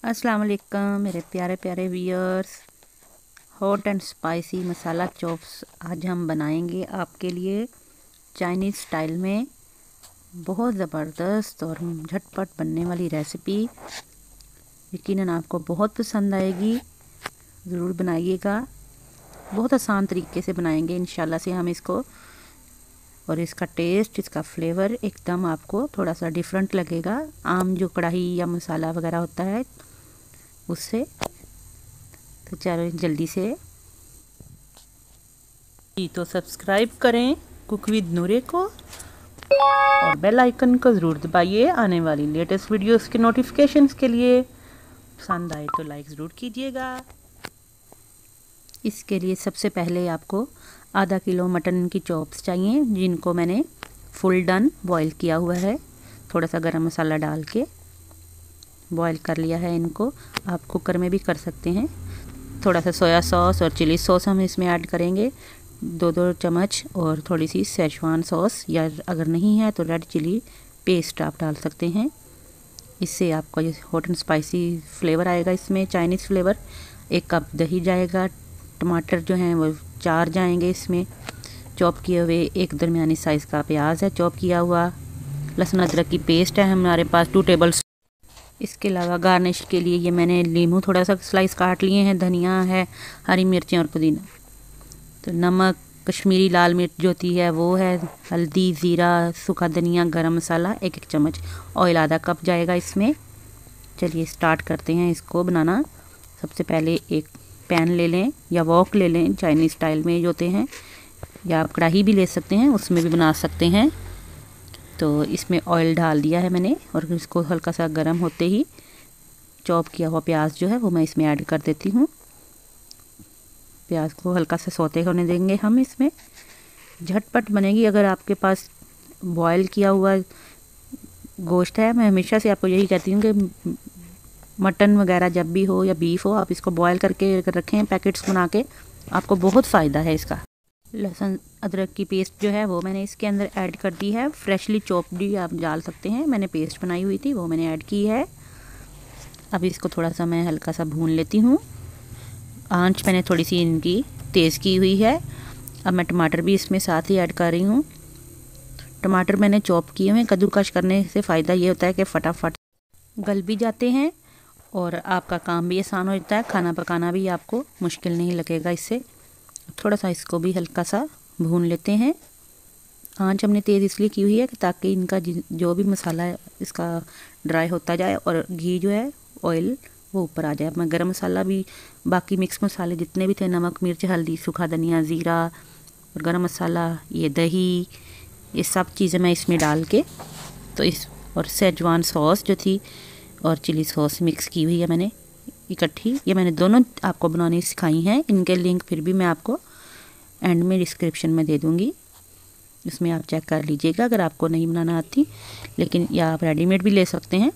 अस्सलाम वालेकुम मेरे प्यारे प्यारे viewers. Hot and spicy masala chops आज हम बनाएंगे आपके लिए चाइनीज़ स्टाइल में। बहुत ज़बरदस्त और झटपट बनने वाली रेसिपी, यकीनन आपको बहुत पसंद आएगी। ज़रूर बनाइएगा। बहुत आसान तरीके से बनाएंगे इंशाल्लाह से हम इसको, और इसका टेस्ट, इसका फ्लेवर एकदम आपको थोड़ा सा डिफरेंट लगेगा आम जो कढ़ाई या मसाला वगैरह होता है उससे। तो चलो जल्दी से तो सब्सक्राइब करें कुक विद नूरे को, और बेल आइकन को ज़रूर दबाइए आने वाली लेटेस्ट वीडियोस के नोटिफिकेशंस के लिए। पसंद आए तो लाइक ज़रूर कीजिएगा। इसके लिए सबसे पहले आपको आधा किलो मटन की चॉप्स चाहिए, जिनको मैंने फुल डन बॉईल किया हुआ है। थोड़ा सा गरम मसाला डाल के बॉईल कर लिया है इनको। आप कुकर में भी कर सकते हैं। थोड़ा सा सोया सॉस और चिली सॉस हम इसमें ऐड करेंगे, 2-2 चम्मच, और थोड़ी सी सेजवान सॉस, या अगर नहीं है तो रेड चिली पेस्ट आप डाल सकते हैं। इससे आपका ये हॉट एंड स्पाइसी फ्लेवर आएगा इसमें, चाइनीज़ फ्लेवर। 1 कप दही जाएगा, टमाटर जो हैं वो 4 जाएंगे इसमें चॉप किए हुए। 1 दरमियानी साइज़ का प्याज है चॉप किया हुआ। लहसुन अदरक की पेस्ट है हमारे पास 2 टेबल। इसके अलावा गार्निश के लिए ये मैंने नींबू थोड़ा सा स्लाइस काट लिए हैं, धनिया है, हरी मिर्चें और पुदीना। तो नमक, कश्मीरी लाल मिर्च जो होती है वो है, हल्दी, ज़ीरा, सूखा धनिया, गरम मसाला 1-1 चम्मच, ऑयल आधा कप जाएगा इसमें। चलिए स्टार्ट करते हैं इसको बनाना। सबसे पहले एक पैन ले लें या वॉक ले लें, चाइनीज़ स्टाइल में जो होते हैं, या आप कढ़ाई भी ले सकते हैं, उसमें भी बना सकते हैं। तो इसमें ऑयल डाल दिया है मैंने, और इसको हल्का सा गर्म होते ही चॉप किया हुआ प्याज जो है वो मैं इसमें ऐड कर देती हूँ। प्याज को हल्का सा सौते होने देंगे हम इसमें। झटपट बनेगी अगर आपके पास बॉयल किया हुआ गोश्त है। मैं हमेशा से आपको यही कहती हूँ कि मटन वगैरह जब भी हो या बीफ हो, आप इसको बॉयल करके रखें पैकेट्स बना के, आपको बहुत फ़ायदा है इसका। लहसुन अदरक की पेस्ट जो है वो मैंने इसके अंदर ऐड कर दी है। फ्रेशली चॉप्ड भी आप डाल सकते हैं, मैंने पेस्ट बनाई हुई थी वो मैंने ऐड की है। अब इसको थोड़ा सा मैं हल्का सा भून लेती हूँ। आंच मैंने थोड़ी सी इनकी तेज़ की हुई है। अब मैं टमाटर भी इसमें साथ ही ऐड कर रही हूँ। टमाटर मैंने चॉप किए हुए हैं। कद्दूकश करने से फ़ायदा ये होता है कि फटाफट गल भी जाते हैं, और आपका काम भी आसान हो जाता है। खाना पकाना भी आपको मुश्किल नहीं लगेगा इससे। थोड़ा सा इसको भी हल्का सा भून लेते हैं। आंच हमने तेज़ इसलिए की हुई है कि ताकि इनका जो भी मसाला है इसका ड्राई होता जाए, और घी जो है, ऑयल, वो ऊपर आ जाए। मैं गरम मसाला भी, बाकी मिक्स मसाले जितने भी थे, नमक, मिर्च, हल्दी, सूखा धनिया, ज़ीरा और गरम मसाला, ये दही, ये सब चीज़ें मैं इसमें डाल के, तो इस, और सेजवान सॉस जो थी और चिली सॉस मिक्स की हुई है मैंने इकट्ठी। ये मैंने दोनों आपको बनानी सिखाई हैं। इनके लिंक फिर भी मैं आपको एंड में डिस्क्रिप्शन में दे दूँगी, इसमें आप चेक कर लीजिएगा अगर आपको नहीं बनाना आती, लेकिन या आप रेडीमेड भी ले सकते हैं।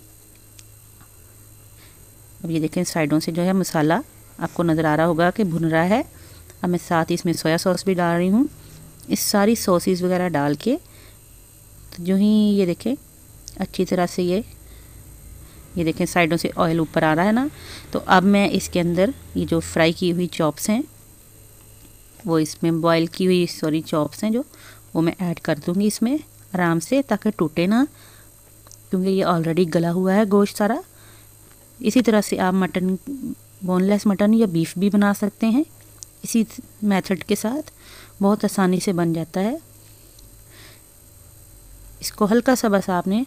अब ये देखें साइडों से जो है मसाला आपको नज़र आ रहा होगा कि भुन रहा है। अब मैं साथ ही इसमें सोया सॉस भी डाल रही हूँ। इस सारी सॉसेस वगैरह डाल के, तो जो ही ये देखें अच्छी तरह से ये देखें साइडों से ऑयल ऊपर आ रहा है ना। तो अब मैं इसके अंदर ये जो फ्राई की हुई चॉप्स हैं वो इसमें, बॉयल की हुई चॉप्स हैं जो, वो मैं ऐड कर दूँगी इसमें आराम से, ताकि टूटे ना, क्योंकि ये ऑलरेडी गला हुआ है गोश्त सारा। इसी तरह से आप मटन, बोनलेस मटन या बीफ भी बना सकते हैं इसी मेथड के साथ, बहुत आसानी से बन जाता है। इसको हल्का सा बस आपने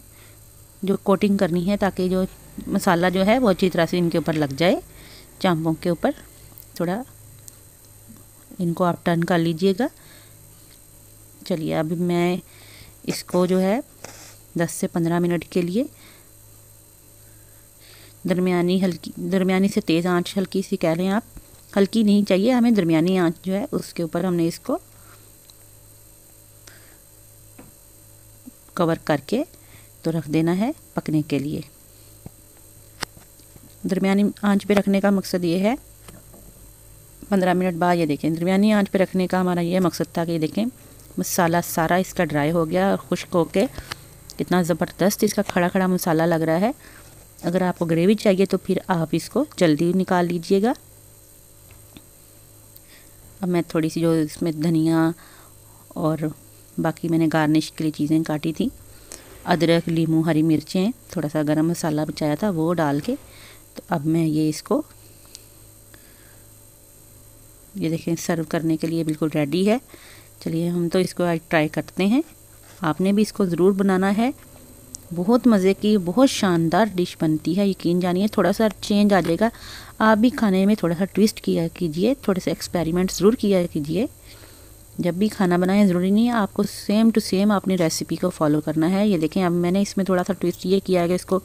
जो कोटिंग करनी है, ताकि जो मसाला जो है वो अच्छी तरह से इनके ऊपर लग जाए, चांपों के ऊपर। थोड़ा इनको आप टर्न कर लीजिएगा। चलिए अभी मैं इसको जो है 10 से 15 मिनट के लिए दरमियानी से तेज़ आंच, हल्की सी कह लें आप, हल्की नहीं चाहिए हमें, दरमियानी आंच जो है उसके ऊपर हमने इसको कवर करके तो रख देना है पकने के लिए। दरमियानी आंच पे रखने का मकसद ये है, 15 मिनट बाद ये देखें दरमियानी आंच पे रखने का हमारा ये मकसद था कि ये देखें मसाला सारा इसका ड्राई हो गया और खुश्क होके कितना ज़बरदस्त इसका खड़ा खड़ा मसाला लग रहा है। अगर आपको ग्रेवी चाहिए तो फिर आप इसको जल्दी निकाल लीजिएगा। अब मैं थोड़ी सी जो इसमें धनिया और बाकी मैंने गार्निश के लिए चीज़ें काटी थी, अदरक, नींबू, हरी मिर्चें, थोड़ा सा गरम मसाला बचाया था वो डाल के, तो अब मैं ये इसको, ये देखें, सर्व करने के लिए बिल्कुल रेडी है। चलिए हम तो इसको आज ट्राई करते हैं। आपने भी इसको ज़रूर बनाना है। बहुत मज़े की, बहुत शानदार डिश बनती है, यकीन जानिए। थोड़ा सा चेंज आ जाएगा, आप भी खाने में थोड़ा सा ट्विस्ट किया कीजिए, थोड़े से एक्सपेरिमेंट ज़रूर किया कीजिए। जब भी खाना बनाएं, ज़रूरी नहीं है आपको सेम टू सेम अपनी रेसिपी को फॉलो करना है। ये देखें, अब मैंने इसमें थोड़ा सा ट्विस्ट ये किया है कि इसको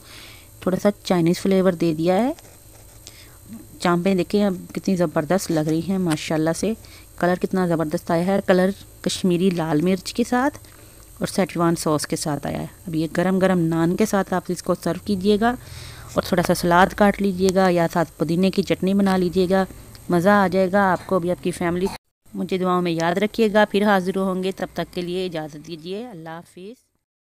थोड़ा सा चाइनीज़ फ्लेवर दे दिया है। चांपें देखें अब कितनी ज़बरदस्त लग रही हैं माशाल्लाह से। कलर कितना ज़बरदस्त आया है, कलर कश्मीरी लाल मिर्च के साथ और सेजवान सॉस के साथ आया है। अब ये गरम गरम नान के साथ आप इसको सर्व कीजिएगा और थोड़ा सा सलाद काट लीजिएगा या साथ पुदीने की चटनी बना लीजिएगा। मज़ा आ जाएगा आपको भी, आपकी फैमिली। मुझे दुआओं में याद रखिएगा। फिर हाजिर होंगे, तब तक के लिए इजाज़त दीजिए। अल्लाह हाफिज़।